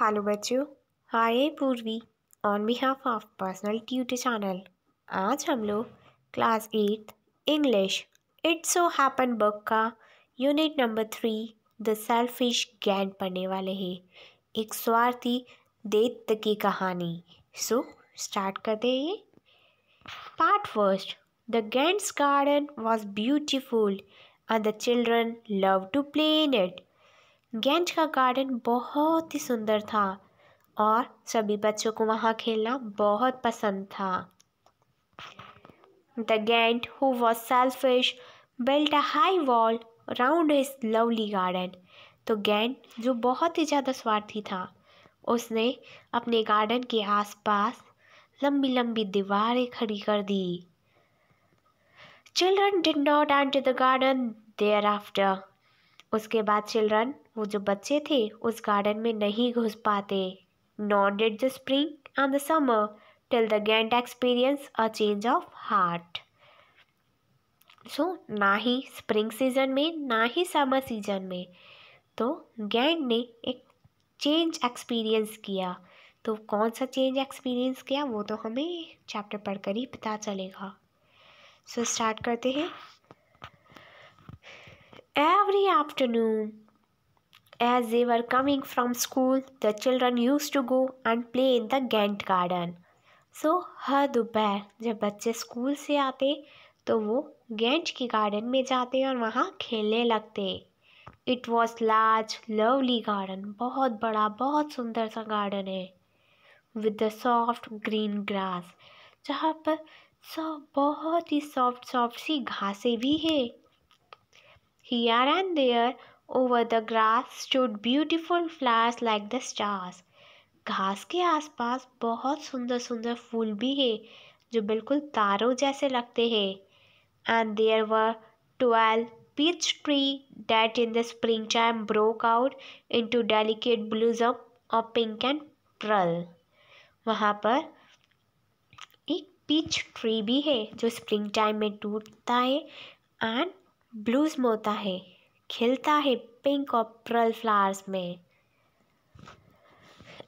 Hello बच्चों, हाय पूर्वी on behalf of personal tutor channel. आज हम लोग class 8 English it's so happen book का यूनिट नंबर 3 द सेल्फिश गैंड पढ़ने वाले हैं। एक स्वार्थी दैत्य की कहानी। सो स्टार्ट करते हैं। Part first. The giant's garden was beautiful and the children love to play in it. Giant का गार्डन बहुत ही सुंदर था और सभी बच्चों को वहाँ खेलना बहुत पसंद था। The giant who was selfish built a high wall around his lovely garden. तो गेंट जो बहुत ही ज़्यादा स्वार्थी था, उसने अपने गार्डन के आसपास लंबी लंबी दीवारें खड़ी कर दी। Children did not enter the garden thereafter. उसके बाद चिल्ड्रन, वो जो बच्चे थे, उस गार्डन में नहीं घुस पाते। Nor did the spring and the summer till the giant experience a change of heart. So ना ही स्प्रिंग सीजन में ना ही समर सीजन में तो गेंट ने एक चेंज एक्सपीरियंस किया। तो कौन सा चेंज एक्सपीरियंस किया वो तो हमें चैप्टर पढ़कर ही पता चलेगा। सो स्टार्ट करते हैं। Every afternoon, as they were coming from school, the children used to go and play in the Ghent garden. So, हर दोपहर जब बच्चे स्कूल से आते तो वो गेंट के गार्डन में जाते और वहाँ खेलने लगते। It was large lovely garden, बहुत बड़ा बहुत सुंदर सा गार्डन है। With the soft green grass, जहाँ पर सब बहुत ही सॉफ्ट सॉफ्ट सी घासें भी है। Here and there over the grass stood beautiful flowers like the stars. घास के आसपास बहुत सुंदर सुंदर फूल भी है जो बिल्कुल तारों जैसे लगते हैं। And there were 12 peach trees that in the springtime broke out into delicate blossom of pink and pearl. वहाँ पर एक पीच ट्री भी है जो स्प्रिंग टाइम में टूटता है एंड ब्लूज़म होता है, खिलता है पिंक और पर्ल फ्लावर्स में।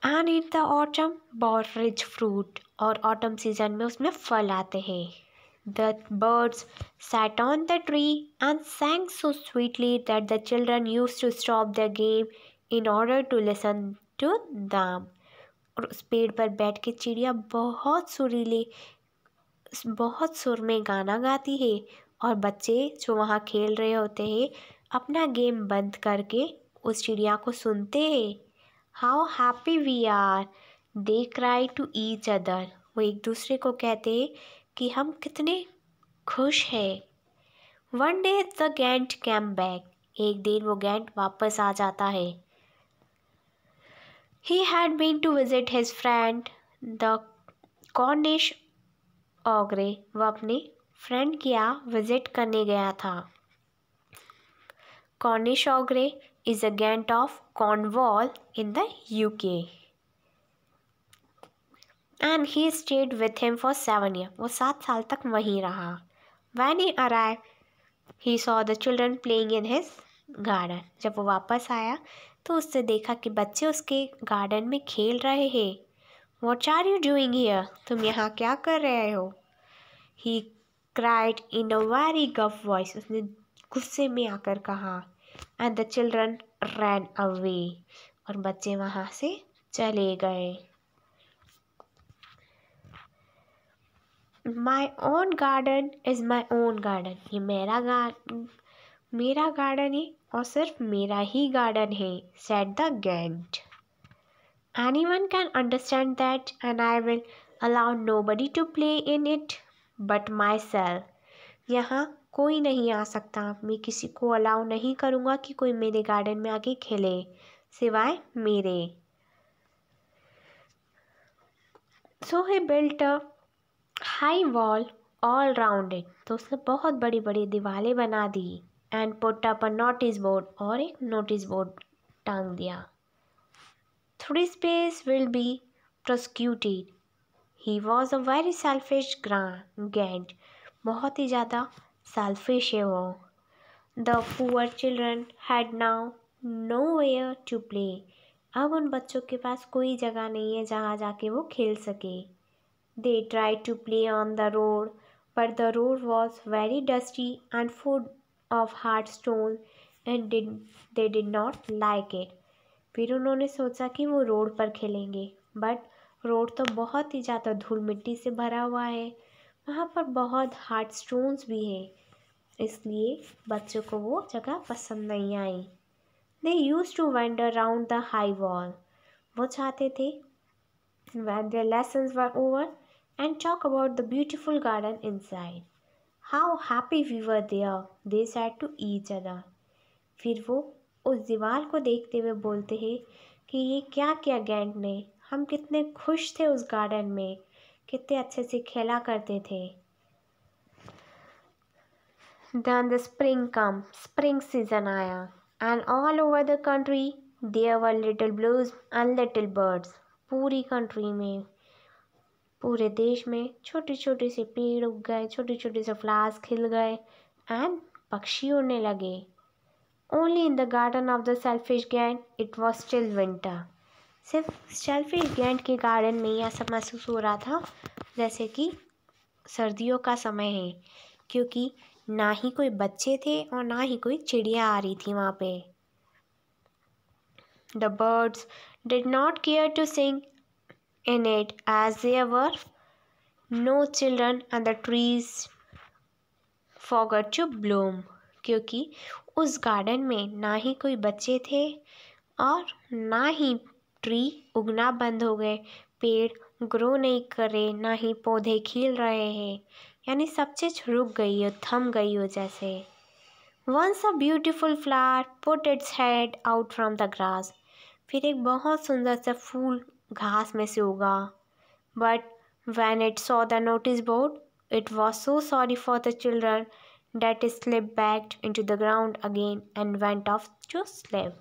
एंड इन द ऑटम बहुत रिच फ्रूट, और ऑटम सीजन में उसमें फल आते हैं। The birds sat on the tree and sang so sweetly that the children used to stop their game in order to listen to them. और उस पेड़ पर बैठ के चिड़िया बहुत सुर में गाना गाती है और बच्चे जो वहाँ खेल रहे होते हैं अपना गेम बंद करके उस चिड़िया को सुनते हैं। How happy we are, they cry to each other. वो एक दूसरे को कहते हैं कि हम कितने खुश हैं। One day the giant came back, एक दिन वो गेंट वापस आ जाता है। He had been to visit his friend the Cornish ogre. वह अपने फ्रेंड के यहाँ विजिट करने गया था। Cornish ogre is a giant of Cornwall in the UK and he stayed with him for 7 years। वो 7 साल तक वहीं रहा। When he arrived, he saw the children playing in his garden। जब वो वापस आया तो उससे देखा कि बच्चे उसके गार्डन में खेल रहे हैं। What are you doing here? तुम यहाँ क्या कर रहे हो? He cried in a very gruff voice। उसने गुस्से में आकर कहा। And the children ran away। और बच्चे वहाँ से चले गए। My own garden is my own garden। ये मेरा गार्डन है और सिर्फ मेरा ही गार्डन है, said the Gant। Anyone can understand that and I will allow nobody to play in it but myself। यहाँ कोई नहीं आ सकता, मैं किसी को अलाउ नहीं करूँगा कि कोई मेरे गार्डन में आके खेले सिवाय मेरे। So he built a high wall all round it। तो उसने बहुत बड़ी बड़ी दीवारें बना दी। And put up a notice board, और एक नोटिस बोर्ड टांग दिया। Three space will be prosecuted। He was a very selfish Gant। बहुत ही ज़्यादा selfish है वो। The poor children had now nowhere to play अब उन बच्चों के पास कोई जगह नहीं है जहाँ जाके वो खेल सके। They tried to play on the road, but the road was very dusty and full of hard stone and they did not like it. फिर उन्होंने सोचा कि वो रोड पर खेलेंगे, बट रोड तो बहुत ही ज़्यादा धूल मिट्टी से भरा हुआ है, वहाँ पर बहुत हार्ड स्टोन्स भी है, इसलिए बच्चों को वो जगह पसंद नहीं आई। They used to wander around the high wall. वो चाहते थे when their lessons were over and talk about the beautiful garden inside. How happy we were there, they said to each other. फिर वो उस दीवार को देखते हुए बोलते हैं कि ये क्या किया गेंट ने, हम कितने खुश थे उस गार्डन में, कितने अच्छे से खेला करते थे। Then the spring come, spring season आया, and all over the country there were little blues and little birds. पूरी कंट्री में, पूरे देश में छोटे छोटे से पेड़ उग गए, छोटे छोटे से फ्लावर्स खिल गए एंड पक्षी उड़ने लगे। Only in the garden of the selfish giant it was still winter. सिर्फ सेल्फिश गैंड के गार्डन में ऐसा महसूस हो रहा था जैसे कि सर्दियों का समय है, क्योंकि ना ही कोई बच्चे थे और ना ही कोई चिड़िया आ रही थी वहाँ पे। The birds did not care to sing in it as there were no children and the trees forgot to bloom, क्योंकि उस गार्डन में ना ही कोई बच्चे थे और ना ही ट्री उगना बंद हो गए, पेड़ ग्रो नहीं कर रहे, ना ही पौधे खिल रहे हैं, यानी सब चीज़ रुक गई हो, थम गई हो जैसे। Once a beautiful flower put its head out from the grass, फिर एक बहुत सुंदर सा फूल घास में से उगा, but when it saw the notice board, it was so sorry for the children that it slipped back into the ground again and went off to sleep.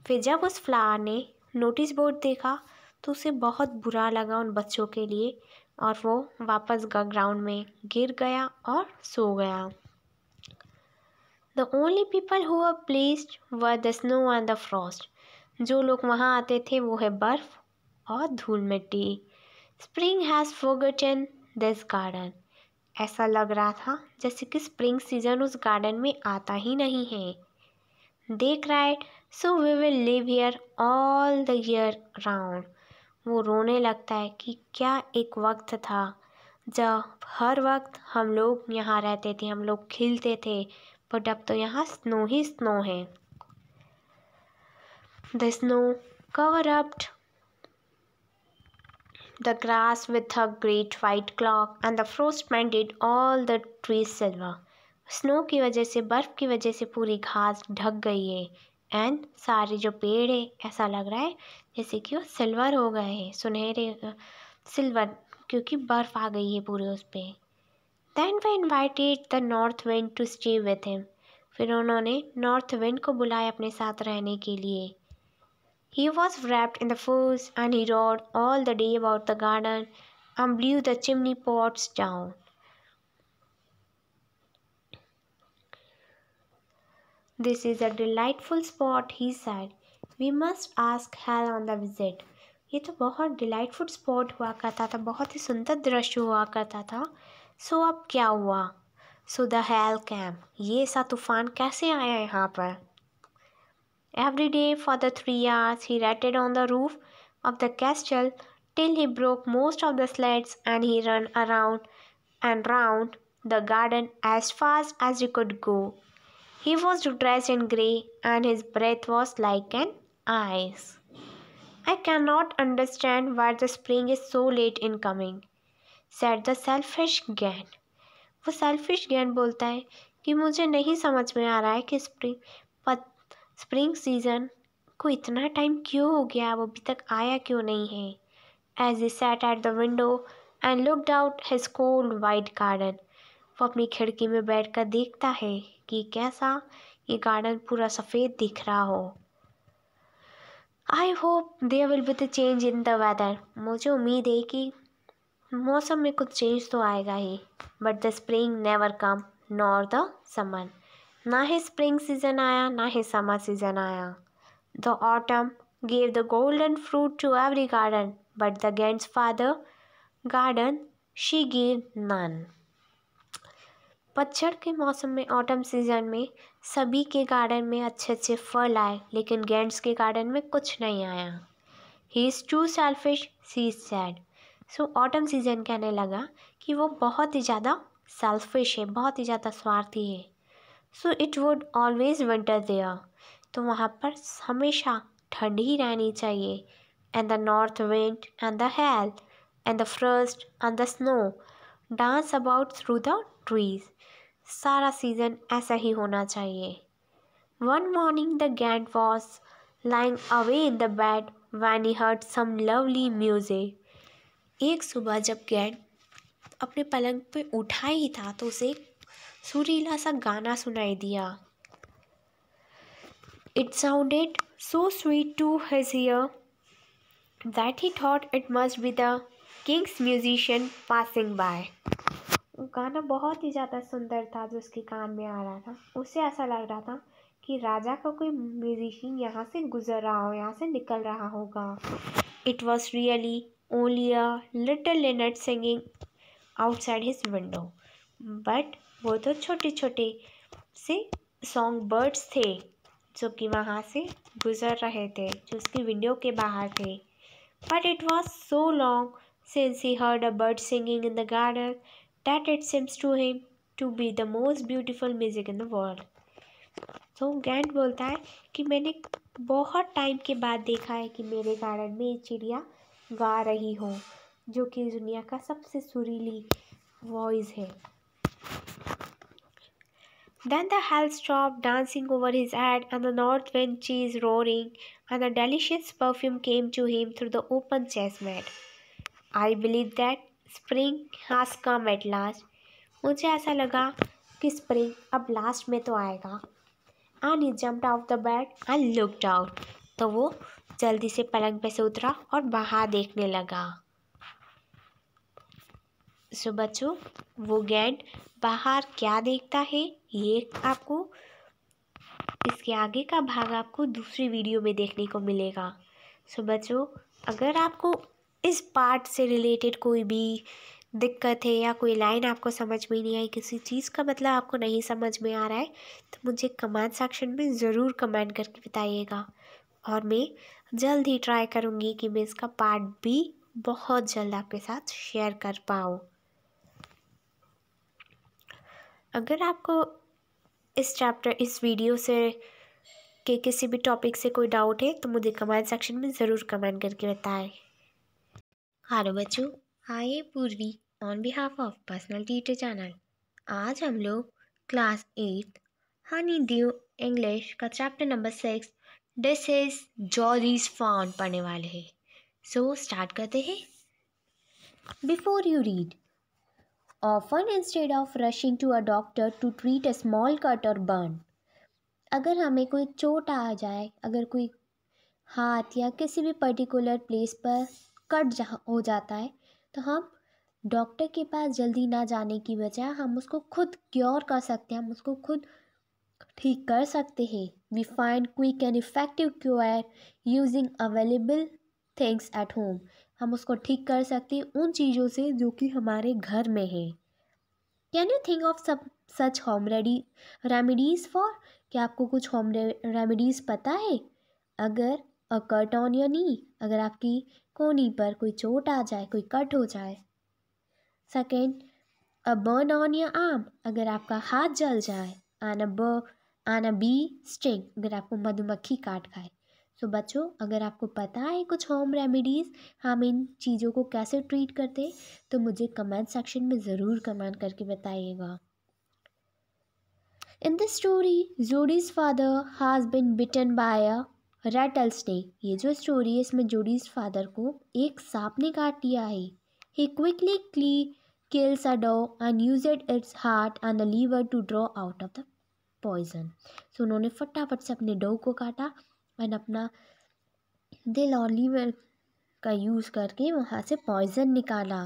फिर जब उस फ्लावर ने नोटिस बोर्ड देखा तो उसे बहुत बुरा लगा उन बच्चों के लिए, और वो वापस ग्राउंड में गिर गया और सो गया। The only people who were pleased were the snow and the frost. जो लोग वहाँ आते थे वो है बर्फ़ और धूल मिट्टी। Spring has forgotten this garden. ऐसा लग रहा था जैसे कि स्प्रिंग सीजन उस गार्डन में आता ही नहीं है। They cried, so we will live here all the year round. वो रोने लगता है कि क्या एक वक्त था जब हर वक्त हम लोग यहाँ रहते थे, हम लोग खिलते थे, बट अब तो यहाँ स्नो ही स्नो है। The snow covered up the grass with a great white clock and the frost painted all the trees silver. Snow की वजह से, बर्फ़ की वजह से पूरी घास ढक गई है एंड सारे जो पेड़ है ऐसा लग रहा है जैसे कि वो सिल्वर हो गए हैं, सुनहरे सिल्वर, क्योंकि बर्फ़ आ गई है पूरे उस पर। Then we invited the north wind to stay with him. फिर उन्होंने नॉर्थ विंड को बुलाया अपने साथ रहने के लिए। He was wrapped in the furs and he rode all the day about the garden and blew the chimney pots down. This is a delightful spot, he said. We must ask Hal on the visit. ये तो बहुत delightful spot हुआ करता था, बहुत ही सुंदर दृश्य हुआ करता था। सो अब क्या हुआ? सो द हेल कैम, ये सा तूफान कैसे आया यहाँ पर? Every day for the 3 hours he rattled on the roof of the castle till he broke most of the slats, and he ran around and round the garden as fast as he could go. He was dressed in grey and his breath was like an ice. I cannot understand why the spring is so late in coming, said the selfish Gant. वो selfish गैंड बोलता है कि मुझे नहीं समझ में आ रहा है कि स्प्रिंग सीज़न को इतना टाइम क्यों हो गया, वो अभी तक आया क्यों नहीं है। As he sat at the window and looked out his cold white garden, वो अपनी खिड़की में बैठकर देखता है कि कैसा ये गार्डन पूरा सफ़ेद दिख रहा हो। I hope there will be the change in the weather. मुझे उम्मीद है कि मौसम में कुछ चेंज तो आएगा ही। But the spring never come nor the summer. ना ही स्प्रिंग सीज़न आया, ना ही समर सीज़न आया। The autumn gave the golden fruit to every garden, but the Gant's father garden she gave none. पतझड़ के मौसम में, ऑटम सीजन में सभी के गार्डन में अच्छे अच्छे फल आए, लेकिन गेंट्स के गार्डन में कुछ नहीं आया. He is too selfish, she said. So autumn season कहने लगा कि वो बहुत ही ज़्यादा सेल्फिश है, बहुत ही ज़्यादा स्वार्थी है. So it would always winter there. तो वहाँ पर हमेशा ठंड ही रहनी चाहिए. And the north wind and the hail and the frost and the snow dance about through the trees. सारा सीज़न ऐसा ही होना चाहिए. One morning the giant was lying away in the bed when he heard some lovely music. एक सुबह जब Gantt अपने पलंग पे उठा ही था तो उसे एक सुरीला सा गाना सुनाई दिया. It sounded so sweet to his ear that he thought it must be the king's musician passing by. गाना बहुत ही ज़्यादा सुंदर था जो उसके कान में आ रहा था. उसे ऐसा लग रहा था कि राजा का कोई म्यूजिशियन यहाँ से गुजर रहा हो, यहाँ से निकल रहा होगा. It was really only a little linnet singing outside his window. But वो तो छोटे छोटे से सॉन्ग बर्ड्स थे जो कि वहाँ से गुजर रहे थे, जो उसकी विंडो के बाहर थे. But it was so long since he heard a bird singing in the garden that it seems to him to be the most beautiful music in the world. तो गैंट बोलता है कि मैंने बहुत टाइम के बाद देखा है कि मेरे गार्डन में एक चिड़िया गा रही हो, जो कि दुनिया का सबसे सुरीली वॉइस है. Then the hell stopped dancing over his head and the north wind ceased roaring and the delicious perfume came to him through the open chestnut. I believe that spring has come at last. मुझे ऐसा लगा कि spring अब last में तो आएगा. And he jumped out the bed and looked out. तो वो जल्दी से पलंग पे से उतरा और बाहर देखने लगा. सो बच्चों, वो गैंट बाहर क्या देखता है ये आपको इसके आगे का भाग आपको दूसरी वीडियो में देखने को मिलेगा. सो बच्चों, अगर आपको इस पार्ट से रिलेटेड कोई भी दिक्कत है या कोई लाइन आपको समझ में नहीं आई, किसी चीज़ का मतलब आपको नहीं समझ में आ रहा है, तो मुझे कमेंट सेक्शन में ज़रूर कमेंट करके बताइएगा. और मैं जल्द ही ट्राई करूँगी कि मैं इसका पार्ट भी बहुत जल्द आपके साथ शेयर कर पाऊँ. अगर आपको इस वीडियो से के किसी भी टॉपिक से कोई डाउट है तो मुझे कमेंट सेक्शन में ज़रूर कमेंट करके बताएं. हेलो बच्चों, I Purvi on behalf of personal teacher channel. आज हम लोग क्लास 8 हनी ड्यू इंग्लिश का chapter number 6 this is Jody's fawn पढ़ने वाले हैं. सो स्टार्ट करते हैं. Before you read, often instead of rushing to a doctor to treat a small cut or burn. अगर हमें कोई चोट आ जाए, अगर कोई हाथ या किसी भी पर्टिकुलर प्लेस पर कट हो जाता है, तो हम डॉक्टर के पास जल्दी ना जाने की बजाय हम उसको खुद क्योर कर सकते हैं, हम उसको खुद ठीक कर सकते हैं. We find quick and effective cure using available things at home. हम उसको ठीक कर सकते हैं उन चीज़ों से जो कि हमारे घर में है. Can you think of such home remedies for. क्या आपको कुछ होम रेमेडीज़ पता है? अगर अ कट ऑन योर नी, अगर आपकी कोहनी पर कोई चोट आ जाए, कोई कट हो जाए. Second, a burn on your arm, अगर आपका हाथ जल जाए. एंड अ बी स्टिंग, अगर आपको मधुमक्खी काट खाए. सो बच्चों, अगर आपको पता है कुछ होम रेमेडीज़, हम इन चीज़ों को कैसे ट्रीट करते हैं, तो मुझे कमेंट सेक्शन में ज़रूर कमेंट करके बताइएगा. In this story Jody's father has been bitten by a rattlesnake. ये जो स्टोरी है इसमें जोडीज फादर को एक सांप ने काट लिया है. ही quickly kills a dog and used its heart and the liver to draw out of the poison. सो उन्होंने फटाफट से अपने डॉग को काटा और अपना दिल और लीवर का यूज़ करके वहाँ से पॉइजन निकाला.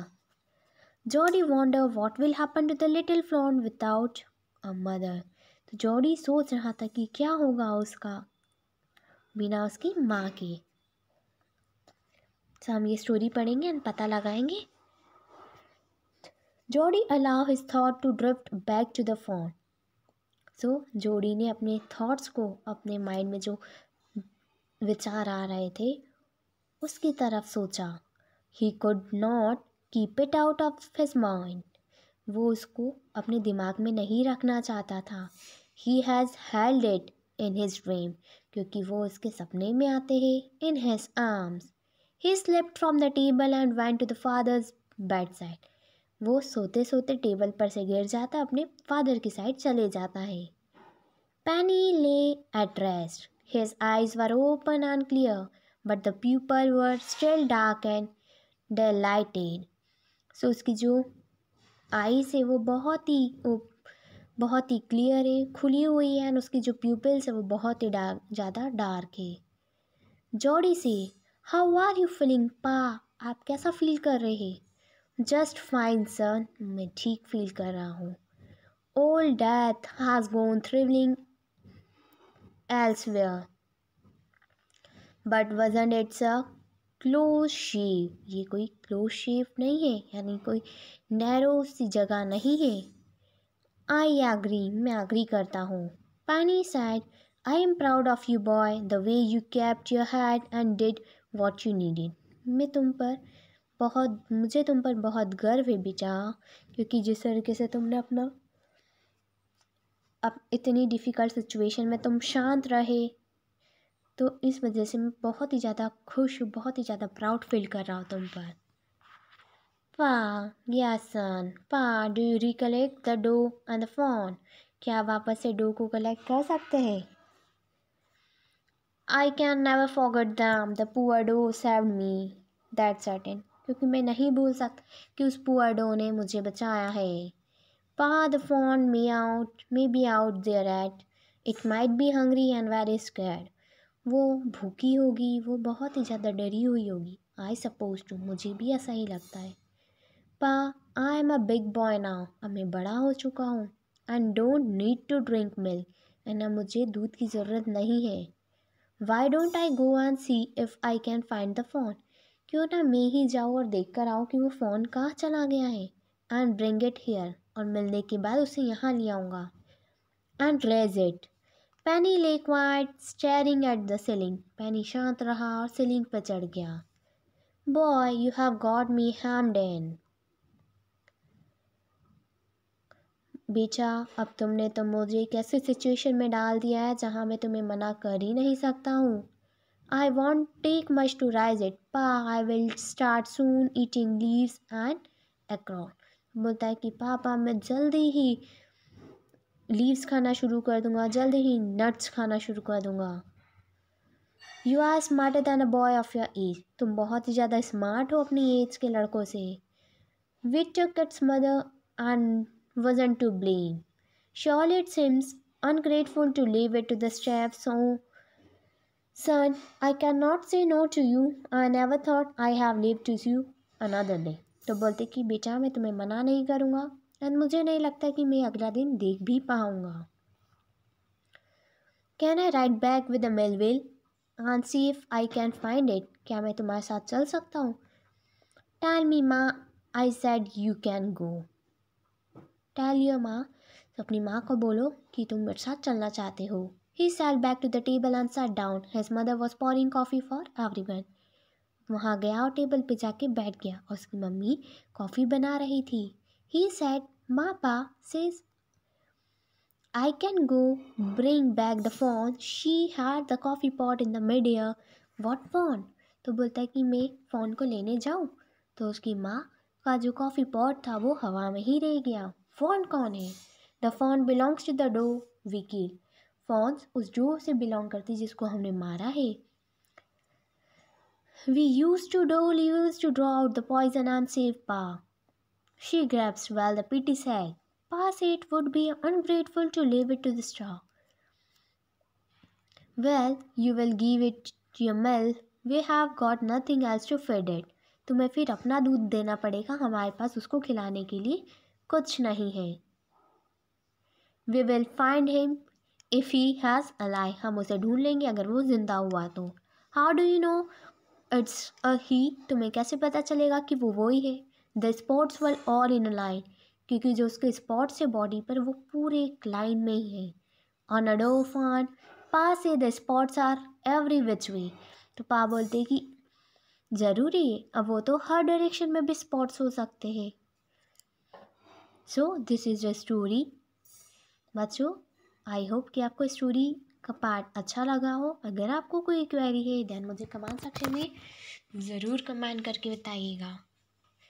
Jody wonder what will happen to the little fawn without a mother. तो जॉडी सोच रहा था कि क्या होगा उसका बिना उसकी माँ के. तो हम ये स्टोरी पढ़ेंगे एंड पता लगाएंगे। Jody allow his thought to drift back to the fawn. So Jody ने अपने थॉट्स को, अपने माइंड में जो विचार आ रहे थे उसकी तरफ सोचा। He could not keep it out of his mind. वो उसको अपने दिमाग में नहीं रखना चाहता था। He has held it in his dream, क्योंकि वो उसके सपने में आते हैं। In his arms he slipped from the table and went to the father's bedside. वो सोते सोते टेबल पर से गिर जाता, अपने फादर की साइड चले जाता है। पेनी ले at rest. His eyes were open and clear, but the pupil were still dark and dilated। सो उसकी जो आईज है वो बहुत ही क्लियर है, खुली हुई है, एंड उसकी जो प्यूपिल्स है वो बहुत ही ज़्यादा डार्क है। जोडी से, हाउ आर यू फीलिंग पा? आप कैसा फील कर रहे हैं? जस्ट फाइन सर, मैं ठीक फील कर रहा हूँ। Old death has gone travelling elsewhere, but wasn't it's a close shave. ये कोई क्लोज शेव नहीं है, यानी कोई नैरो सी जगह नहीं है। आई एग्री, मैं एग्री करता हूँ। Penny said, I am proud of you boy, the way you kept your head and did what you needed. मुझे तुम पर बहुत गर्व है बेटा, क्योंकि जिस तरीके से तुमने अब इतनी डिफ़िकल्ट सिचुएशन में तुम शांत रहे, तो इस वजह से मैं बहुत ही ज़्यादा खुश हूँ, बहुत ही ज़्यादा प्राउड फील कर रहा हूँ तुम पर। पा, yes son, pa, do you recollect the doe and the fawn? क्या आप वापस से डो को कलेक्ट कर सकते हैं? I can never forget them, the poor doe saved me, that certain. क्योंकि मैं नहीं भूल सकता कि उस पुअर डो ने मुझे बचाया है। Pa, the fawn may be out there at, it might be hungry and very scared. वो भूखी होगी, वो बहुत ही ज़्यादा डरी हुई होगी। आई सपोज टू, मुझे भी ऐसा ही लगता है। Pa, I am a big boy now, अब मैं बड़ा हो चुका हूँ। And don't need to drink milk, and अब मुझे दूध की ज़रूरत नहीं है। Why don't I go and see if I can find the fawn? क्यों ना मैं ही जाऊँ और देख कर आऊँ कि वो फ़ोन कहाँ चला गया है। एंड ब्रिंग इट हियर, और मिलने के बाद उसे यहाँ ले आऊँगा। And raise it. Penny lay quiet staring at the ceiling. Penny शांत रहा और सीलिंग पर चढ़ गया। Boy, you have got me hemmed in. बेचा, अब तुमने तो मुझे एक ऐसी सिचुएशन में डाल दिया है जहाँ मैं तुम्हें मना कर ही नहीं सकता हूँ। I won't take much to raise it Pa, I will start soon eating leaves and acorn. बोलता है कि पापा, मैं जल्दी ही लीव्स खाना शुरू कर दूंगा, जल्दी ही नट्स खाना शुरू कर दूंगा। You are smarter than a boy of your age, तुम बहुत ही ज़्यादा स्मार्ट हो अपनी एज के लड़कों से। We took its mother and wasn't to blame. Surely it seems ungrateful to leave it to the chef, so son, I cannot say no to you. I never thought I have lived to see you another day. तो बोलते कि बेटा, मैं तुम्हें मना नहीं करूँगा, and मुझे नहीं लगता कि मैं अगला दिन देख भी पाऊँगा। Can I ride back with the Melville and see if I can find it? क्या मैं तुम्हारे साथ चल सकता हूँ? Tell me ma, I said you can go. Tell your ma, तो अपनी माँ को बोलो कि तुम मेरे साथ चलना चाहते हो। He sat back to the table and sat down. His mother was pouring coffee for everyone. वहाँ गया और टेबल पे जाके बैठ गया, और उसकी मम्मी कॉफ़ी बना रही थी। ही सैट, मापा says I can go bring back the phone, she had the coffee pot in the mid air. What phone? तो बोलता है कि मैं फ़ोन को लेने जाऊँ, तो उसकी माँ का जो कॉफ़ी पॉट था वो हवा में ही रह गया। फ़ोन कौन है? The fawn belongs to the doe we kill. Fawn उस डो से बिलोंग करती जिसको हमने मारा है। We use to doe use to draw out the poison and save Pa. She grabs well the pity said, Pa said it would be ungrateful to leave it to the straw. Well, you will give it your milk. We have got nothing else to feed it. तुम्हें फिर अपना दूध देना पड़ेगा, हमारे पास उसको खिलाने के लिए कुछ नहीं है। We will find him if he has alive. हम उसे ढूंढ लेंगे अगर वो जिंदा हुआ तो। How do you know it's a he, तुम्हें कैसे पता चलेगा कि वो वही है? The spots were all in a line, क्योंकि जो उसके स्पॉट्स है बॉडी पर वो पूरे एक लाइन में ही है। ऑन अ डोफान पा से the spots are every which way, तो पा बोलते कि ज़रूरी है, अब वो तो हर डायरेक्शन में भी स्पॉट्स हो सकते हैं। So this is a story बच्चों। आई होप कि आपको स्टोरी का पार्ट अच्छा लगा हो। अगर आपको कोई क्वेरी है देन मुझे कमेंट सेक्शन में ज़रूर कमेंट करके बताइएगा।